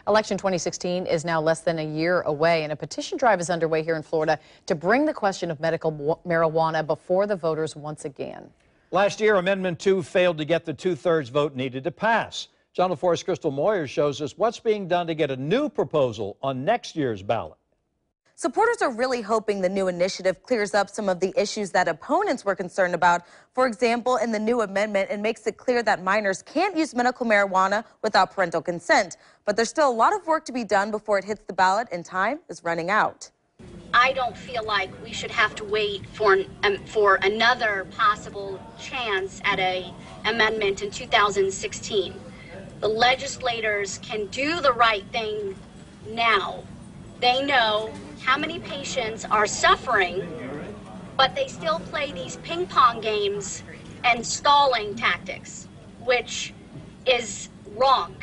Election 2016 is now less than a year away, and a petition drive is underway here in Florida to bring the question of medical marijuana before the voters once again. Last year, Amendment 2 failed to get the two-thirds vote needed to pass. Channel 4's Crystal Moyer shows us what's being done to get a new proposal on next year's ballot. Supporters are really hoping the new initiative clears up some of the issues that opponents were concerned about. For example, in the new amendment, it makes it clear that minors can't use medical marijuana without parental consent. But there's still a lot of work to be done before it hits the ballot, and time is running out. I don't feel like we should have to wait for another possible chance at an amendment in 2016. The legislators can do the right thing now. They know how many patients are suffering, but they still play these ping pong games and stalling tactics, which is wrong.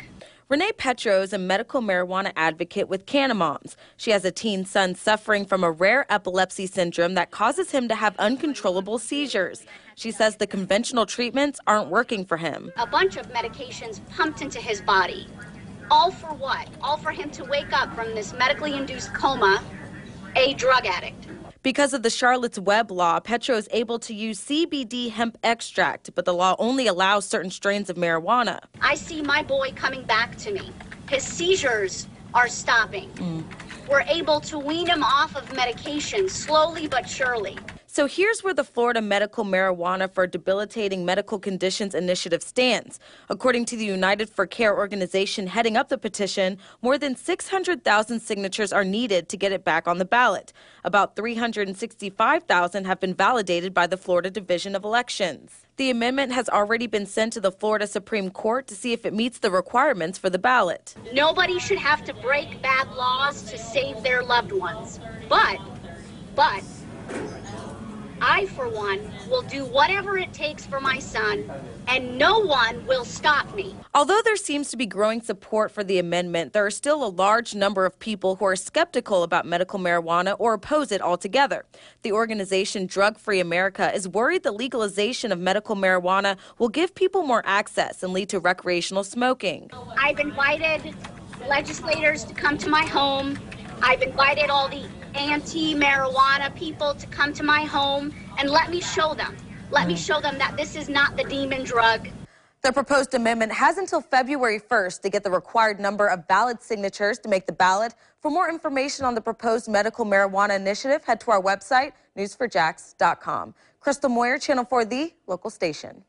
Renee Petro is a medical marijuana advocate with Cannabis. She has a teen son suffering from a rare epilepsy syndrome that causes him to have uncontrollable seizures. She says the conventional treatments aren't working for him. A bunch of medications pumped into his body. All for what? All for him to wake up from this medically induced coma, a drug addict. Because of the Charlotte's Web law, Petro is able to use CBD hemp extract, but the law only allows certain strains of marijuana. I see my boy coming back to me. His seizures are stopping. We're able to wean him off of medication slowly but surely. So here's where the Florida Medical Marijuana for Debilitating Medical Conditions initiative stands. According to the United for Care organization heading up the petition, more than 600,000 signatures are needed to get it back on the ballot. About 365,000 have been validated by the Florida Division of Elections. The amendment has already been sent to the Florida Supreme Court to see if it meets the requirements for the ballot. Nobody should have to break bad laws to save their loved ones. But I, for one, will do whatever it takes for my son, and no one will stop me. Although there seems to be growing support for the amendment, there are still a large number of people who are skeptical about medical marijuana or oppose it altogether. The organization Drug Free America is worried the legalization of medical marijuana will give people more access and lead to recreational smoking. I've invited legislators to come to my home. I've invited all the anti-marijuana people to come to my home and let me show them. Let me show them that this is not the demon drug. The proposed amendment has until February 1st to get the required number of ballot signatures to make the ballot. For more information on the proposed medical marijuana initiative, head to our website, news4jax.com. Crystal Moyer, Channel 4, the local station.